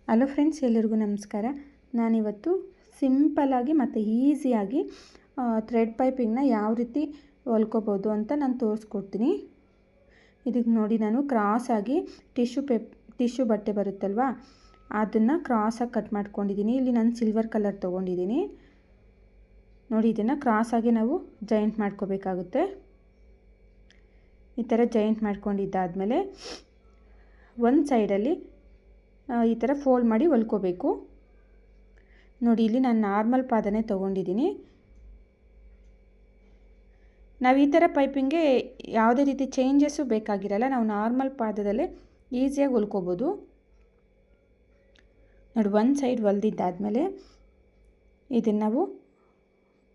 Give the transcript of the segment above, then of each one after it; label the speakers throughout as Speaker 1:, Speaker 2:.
Speaker 1: Hello friends, ಎಲ್ಲರಿಗೂ ನಮಸ್ಕಾರ. ನಾನಿವತ್ತು ಸಿಂಪಲ್ಲಾಗಿ ಮತ್ತು ಈಸಿಯಾಗಿ ಥ್ರೆಡ್ ಪೈಪಿಂಗ್ನ ಯಾವ ರೀತಿ ಹೊಲ್ಕೋಬೋದು ಅಂತ ನಾನು ತೋರಿಸ್ಕೊಡ್ತೀನಿ. ಇದಕ್ಕೆ ನೋಡಿ, ನಾನು ಕ್ರಾಸಾಗಿ ಟಿಶ್ಯೂ ಬಟ್ಟೆ ಬರುತ್ತಲ್ವ, ಅದನ್ನು ಕ್ರಾಸಾಗಿ ಕಟ್ ಮಾಡ್ಕೊಂಡಿದ್ದೀನಿ. ಇಲ್ಲಿ ನಾನು ಸಿಲ್ವರ್ ಕಲರ್ ತೊಗೊಂಡಿದ್ದೀನಿ. ನೋಡಿ, ಇದನ್ನು ಕ್ರಾಸಾಗಿ ನಾವು ಜಾಯಿಂಟ್ ಮಾಡ್ಕೋಬೇಕಾಗುತ್ತೆ. ಈ ಥರ ಜಾಯಿಂಟ್ ಮಾಡ್ಕೊಂಡಿದ್ದಾದಮೇಲೆ ಒಂದು ಸೈಡಲ್ಲಿ ಈ ಥರ ಫೋಲ್ಡ್ ಮಾಡಿ ಹೊಲ್ಕೋಬೇಕು. ನೋಡಿ, ಇಲ್ಲಿ ನಾನು ನಾರ್ಮಲ್ ಪಾದನೇ ತೊಗೊಂಡಿದ್ದೀನಿ. ನಾವು ಈ ಥರ ಪೈಪಿಂಗ್ಗೆ ಯಾವುದೇ ರೀತಿ ಚೇಂಜಸ್ಸು ಬೇಕಾಗಿರಲ್ಲ. ನಾವು ನಾರ್ಮಲ್ ಪಾದದಲ್ಲೇ ಈಸಿಯಾಗಿ ಹೊಲ್ಕೋಬೋದು. ನೋಡಿ, ಒಂದು ಸೈಡ್ ಹೊಲ್ದಿದ್ದಾದಮೇಲೆ ಇದನ್ನು ನಾವು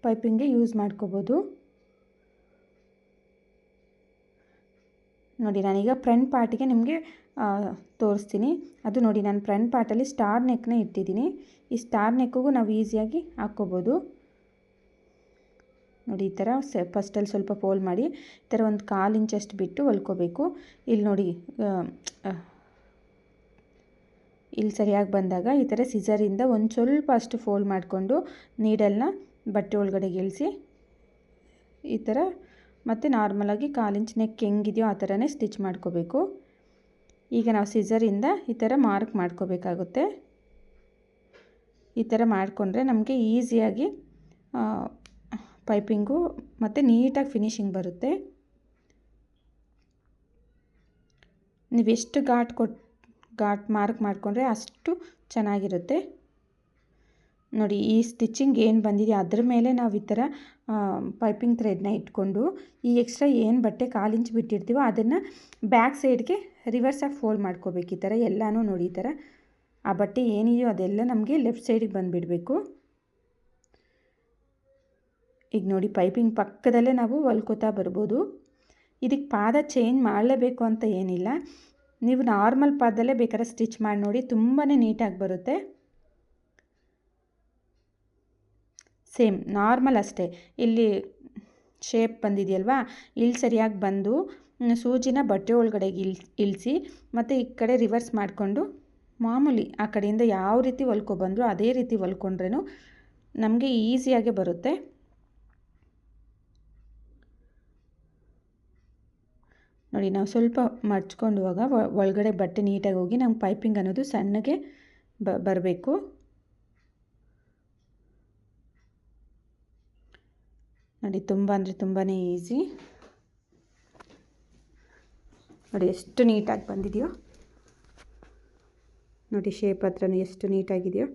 Speaker 1: ಪೈಪಿಂಗ್ಗೆ ಯೂಸ್ ಮಾಡ್ಕೋಬೋದು. ನೋಡಿ, ನಾನೀಗ ಫ್ರಂಟ್ ಪಾರ್ಟಿಗೆ ನಿಮಗೆ ತೋರಿಸ್ತೀನಿ. ಅದು ನೋಡಿ, ನಾನು ಫ್ರಂಟ್ ಪಾರ್ಟಲ್ಲಿ ಸ್ಟಾರ್ ನೆಕ್ನ ಇಟ್ಟಿದ್ದೀನಿ. ಈ ಸ್ಟಾರ್ ನೆಕ್ಕಿಗೂ ನಾವು ಈಸಿಯಾಗಿ ಹಾಕ್ಕೋಬೋದು. ನೋಡಿ, ಈ ಥರ ಫಸ್ಟಲ್ಲಿ ಸ್ವಲ್ಪ ಫೋಲ್ಡ್ ಮಾಡಿ ಈ ಥರ ಒಂದು 1/4 ಇಂಚಷ್ಟು ಬಿಟ್ಟು ಹೊಲ್ಕೋಬೇಕು. ಇಲ್ಲಿ ನೋಡಿ, ಇಲ್ಲಿ ಸರಿಯಾಗಿ ಬಂದಾಗ ಈ ಥರ ಸಿಸರಿಂದ ಒಂದು ಸ್ವಲ್ಪ ಅಷ್ಟು ಫೋಲ್ಡ್ ಮಾಡಿಕೊಂಡು ನೀಡಲ್ನ ಬಟ್ಟೆ ಒಳಗಡೆ ಇಳಿಸಿ ಈ ಥರ ಮತ್ತು ನಾರ್ಮಲಾಗಿ 1/4 ಇಂಚ್ ನೆಕ್ ಹೆಂಗಿದೆಯೋ ಆ ಥರನೇ ಸ್ಟಿಚ್ ಮಾಡ್ಕೋಬೇಕು. ಈಗ ನಾವು ಸಿಸರಿಂದ ಈ ಥರ ಮಾರ್ಕ್ ಮಾಡ್ಕೋಬೇಕಾಗುತ್ತೆ. ಈ ಥರ ಮಾಡಿಕೊಂಡ್ರೆ ನಮಗೆ ಈಸಿಯಾಗಿ ಪೈಪಿಂಗು ಮತ್ತು ನೀಟಾಗಿ ಫಿನಿಶಿಂಗ್ ಬರುತ್ತೆ. ನೀವೆಷ್ಟು ಘಾಟ್ ಮಾರ್ಕ್ ಮಾಡಿಕೊಂಡ್ರೆ ಅಷ್ಟು ಚೆನ್ನಾಗಿರುತ್ತೆ. ನೋಡಿ, ಈ ಸ್ಟಿಚಿಂಗ್ ಏನು ಬಂದಿದೆ ಅದ್ರ ಮೇಲೆ ನಾವು ಈ ಥರ ಪೈಪಿಂಗ್ ಥ್ರೆಡ್ನ ಇಟ್ಕೊಂಡು ಈ ಎಕ್ಸ್ಟ್ರಾ ಏನು ಬಟ್ಟೆ 1/4 ಇಂಚ್ ಬಿಟ್ಟಿರ್ತೀವೋ ಅದನ್ನು ಬ್ಯಾಕ್ ಸೈಡ್ಗೆ ರಿವರ್ಸಾಗಿ ಫೋಲ್ಡ್ ಮಾಡ್ಕೋಬೇಕು. ಈ ಥರ ಎಲ್ಲನೂ ನೋಡಿ, ಈ ಥರ ಆ ಬಟ್ಟೆ ಏನಿದೆಯೋ ಅದೆಲ್ಲ ನಮಗೆ ಲೆಫ್ಟ್ ಸೈಡಿಗೆ ಬಂದುಬಿಡಬೇಕು. ಈಗ ನೋಡಿ, ಪೈಪಿಂಗ್ ಪಕ್ಕದಲ್ಲೇ ನಾವು ಹೊಲ್ಕೋತಾ ಬರ್ಬೋದು. ಇದಕ್ಕೆ ಪಾದ ಚೇಂಜ್ ಮಾಡಲೇಬೇಕು ಅಂತ ಏನಿಲ್ಲ. ನೀವು ನಾರ್ಮಲ್ ಪಾದದಲ್ಲೇ ಬೇಕಾದ್ರೆ ಸ್ಟಿಚ್ ಮಾಡಿ ನೋಡಿ, ತುಂಬಾ ನೀಟಾಗಿ ಬರುತ್ತೆ. ಸೇಮ್ ನಾರ್ಮಲ್ ಅಷ್ಟೇ. ಇಲ್ಲಿ ಶೇಪ್ ಬಂದಿದೆಯಲ್ವಾ, ಇಲ್ಲಿ ಸರಿಯಾಗಿ ಬಂದು ಸೂಜಿನ ಬಟ್ಟೆ ಒಳಗಡೆ ಇಳಿಸಿ ಮತ್ತು ಈ ಕಡೆ ರಿವರ್ಸ್ ಮಾಡಿಕೊಂಡು ಮಾಮೂಲಿ ಆ ಕಡೆಯಿಂದ ಯಾವ ರೀತಿ ಹೊಲ್ಕೊಬಂದ್ರು ಅದೇ ರೀತಿ ಹೊಲ್ಕೊಂಡ್ರೂ ನಮಗೆ ಈಸಿಯಾಗಿ ಬರುತ್ತೆ. ನೋಡಿ, ನಾವು ಸ್ವಲ್ಪ ಮಡ್ಚ್ಕೊಂಡುವಾಗ ಒಳಗಡೆ ಬಟ್ಟೆ ನೀಟಾಗಿ ಹೋಗಿ ನಮ್ಗೆ ಪೈಪಿಂಗ್ ಅನ್ನೋದು ಸಣ್ಣಗೆ ಬರಬೇಕು. ನೋಡಿ, ತುಂಬ ಅಂದರೆ ತುಂಬಾ ಈಸಿ. ನೋಡಿ, ಎಷ್ಟು ನೀಟಾಗಿ ಬಂದಿದೆಯೋ ನೋಡಿ, ಶೇಪ್ ಹತ್ರನೂ ಎಷ್ಟು ನೀಟಾಗಿದೆಯೋ.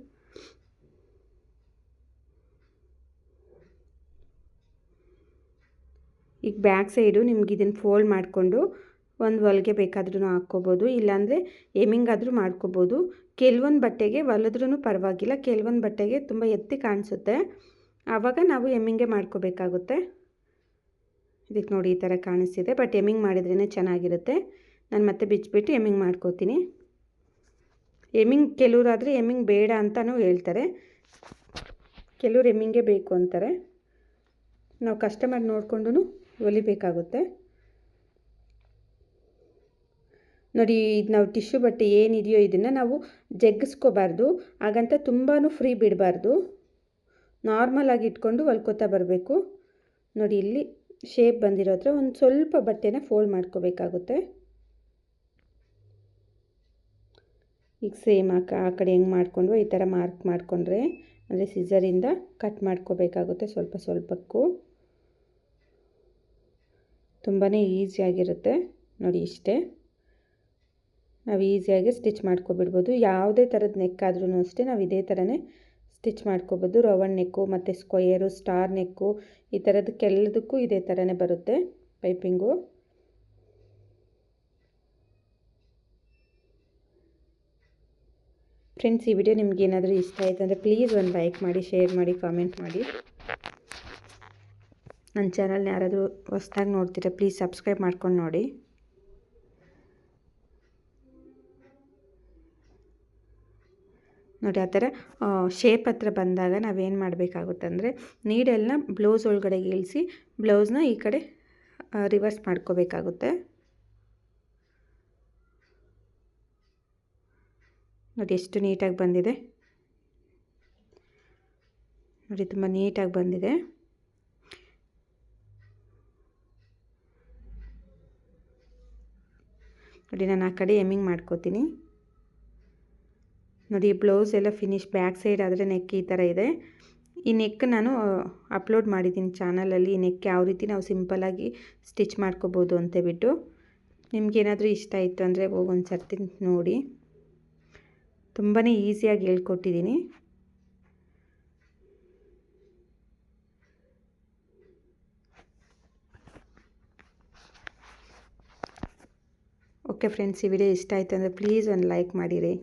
Speaker 1: ಈಗ ಬ್ಯಾಕ್ ಸೈಡು ನಿಮ್ಗೆ ಇದನ್ನು ಫೋಲ್ಡ್ ಮಾಡಿಕೊಂಡು ಒಂದು ಹೊಲಿಗೆ ಬೇಕಾದ್ರೂ ಹಾಕ್ಕೋಬೋದು, ಇಲ್ಲಾಂದರೆ ಎಮಿಂಗ್ ಆದರೂ ಮಾಡ್ಕೋಬೋದು. ಕೆಲವೊಂದು ಬಟ್ಟೆಗೆ ಹೊಲಿದ್ರೂ ಪರವಾಗಿಲ್ಲ, ಕೆಲವೊಂದು ಬಟ್ಟೆಗೆ ತುಂಬ ಎತ್ತಿ ಕಾಣಿಸುತ್ತೆ, ಆವಾಗ ನಾವು ಎಮ್ಮಿಂಗೆ ಮಾಡ್ಕೋಬೇಕಾಗುತ್ತೆ. ಇದಕ್ಕೆ ನೋಡಿ, ಈ ಥರ ಕಾಣಿಸ್ತಿದೆ, ಬಟ್ ಎಮ್ಮಿಂಗ್ ಮಾಡಿದ್ರೇ ಚೆನ್ನಾಗಿರುತ್ತೆ. ನಾನು ಮತ್ತೆ ಬಿಚ್ಚಿಬಿಟ್ಟು ಎಮ್ಮಿಂಗ್ ಮಾಡ್ಕೋತೀನಿ. ಎಮ್ಮಿಂಗ್ ಕೆಲವರಾದರೆ ಎಮ್ಮಿಂಗ್ ಬೇಡ ಅಂತಲೂ ಹೇಳ್ತಾರೆ, ಕೆಲವರು ಎಮ್ಮಿಂಗೇ ಬೇಕು ಅಂತಾರೆ. ನಾವು ಕಸ್ಟಮರ್ ನೋಡಿಕೊಂಡು ಹೊಲಿಬೇಕಾಗುತ್ತೆ. ನೋಡಿ, ಇದು ನಾವು ಟಿಶ್ಯೂ ಬಟ್ಟೆ ಏನಿದೆಯೋ ಇದನ್ನು ನಾವು ಜಗ್ಗಿಸ್ಕೋಬಾರ್ದು, ಹಾಗಂತ ತುಂಬಾ ಫ್ರೀ ಬಿಡಬಾರ್ದು. ನಾರ್ಮಲಾಗಿ ಇಟ್ಕೊಂಡು ಹೊಲ್ಕೋತಾ ಬರಬೇಕು. ನೋಡಿ, ಇಲ್ಲಿ ಶೇಪ್ ಬಂದಿರೋ ಹತ್ರ ಒಂದು ಸ್ವಲ್ಪ ಬಟ್ಟೆನ ಫೋಲ್ಡ್ ಮಾಡ್ಕೋಬೇಕಾಗುತ್ತೆ. ಈಗ ಸೇಮ್ ಆ ಕಡೆ ಹೆಂಗೆ ಮಾಡ್ಕೊಂಡ್ವೋ ಈ ಥರ ಮಾರ್ಕ್ ಮಾಡಿಕೊಂಡ್ರೆ, ಅಂದರೆ ಸಿಸರಿಂದ ಕಟ್ ಮಾಡ್ಕೋಬೇಕಾಗುತ್ತೆ ಸ್ವಲ್ಪ ಸ್ವಲ್ಪಕ್ಕೂ. ತುಂಬಾ ಈಸಿಯಾಗಿರುತ್ತೆ. ನೋಡಿ, ಇಷ್ಟೇ, ನಾವು ಈಸಿಯಾಗಿ ಸ್ಟಿಚ್ ಮಾಡ್ಕೊಬಿಡ್ಬೋದು. ಯಾವುದೇ ಥರದ ನೆಕ್ ಆದ್ರೂ ಅಷ್ಟೇ ನಾವು ಇದೇ ಥರನೇ ಸ್ಟಿಚ್ ಮಾಡ್ಕೋಬೋದು. ರೌಂಡ್ ನೆಕ್ಕು ಮತ್ತು ಸ್ಕ್ವಯರು, ಸ್ಟಾರ್ ನೆಕ್ಕು, ಈ ಥರದಕ್ಕೆಲ್ಲದಕ್ಕೂ ಇದೇ ಥರನೇ ಬರುತ್ತೆ ಪೈಪಿಂಗು. ಫ್ರೆಂಡ್ಸ್, ಈ ವಿಡಿಯೋ ನಿಮ್ಗೆ ಏನಾದರೂ ಇಷ್ಟ ಆಯಿತು ಅಂದರೆ ಪ್ಲೀಸ್ ಒಂದು ಲೈಕ್ ಮಾಡಿ, ಶೇರ್ ಮಾಡಿ, ಕಾಮೆಂಟ್ ಮಾಡಿ. ನನ್ನ ಚಾನಲ್ನ ಯಾರಾದರೂ ಹೊಸ್ದಾಗಿ ನೋಡ್ತೀರಾ ಪ್ಲೀಸ್ ಸಬ್ಸ್ಕ್ರೈಬ್ ಮಾಡ್ಕೊಂಡು ನೋಡಿ. ನೋಡಿ, ಆ ಥರ ಶೇಪ್ ಹತ್ರ ಬಂದಾಗ ನಾವೇನು ಮಾಡಬೇಕಾಗುತ್ತೆ ಅಂದರೆ ನೀಡಲ್ನ ಬ್ಲೌಸ್ ಒಳಗಡೆ ಇಳಿಸಿ ಬ್ಲೌಸ್ನ ಈ ಕಡೆ ರಿವರ್ಸ್ ಮಾಡ್ಕೋಬೇಕಾಗುತ್ತೆ. ನೋಡಿ ಎಷ್ಟು ನೀಟಾಗಿ ಬಂದಿದೆ ನೋಡಿ, ತುಂಬ ನೀಟಾಗಿ ಬಂದಿದೆ. ನೋಡಿ ನಾನು ಆ ಕಡೆ ಎಮ್ಮಿಂಗ್ ಮಾಡ್ಕೋತೀನಿ. ನೋಡಿ ಬ್ಲೌಸ್ ಎಲ್ಲ ಫಿನಿಶ್, ಬ್ಯಾಕ್ ಸೈಡ್ ಆದರೆ ನೆಕ್ ಈ ಥರ ಇದೆ. ಈ ನೆಕ್ ನಾನು ಅಪ್ಲೋಡ್ ಮಾಡಿದ್ದೀನಿ ಚಾನಲಲ್ಲಿ. ಈ ನೆಕ್ ಯಾವ ರೀತಿ ನಾವು ಸಿಂಪಲಾಗಿ ಸ್ಟಿಚ್ ಮಾಡ್ಕೋಬೋದು ಅಂತೇಳ್ಬಿಟ್ಟು. ನಿಮಗೇನಾದರೂ ಇಷ್ಟ ಆಯಿತು ಅಂದರೆ ಹೋಗಿ ಒಂದು ಸರ್ತಿ ನೋಡಿ. ತುಂಬಾ ಈಸಿಯಾಗಿ ಹೇಳ್ಕೊಟ್ಟಿದ್ದೀನಿ. ಓಕೆ ಫ್ರೆಂಡ್ಸ್, ಈ ವಿಡಿಯೋ ಇಷ್ಟ ಆಯಿತು ಅಂದರೆ ಪ್ಲೀಸ್ ಒಂದು ಲೈಕ್ ಮಾಡಿರಿ.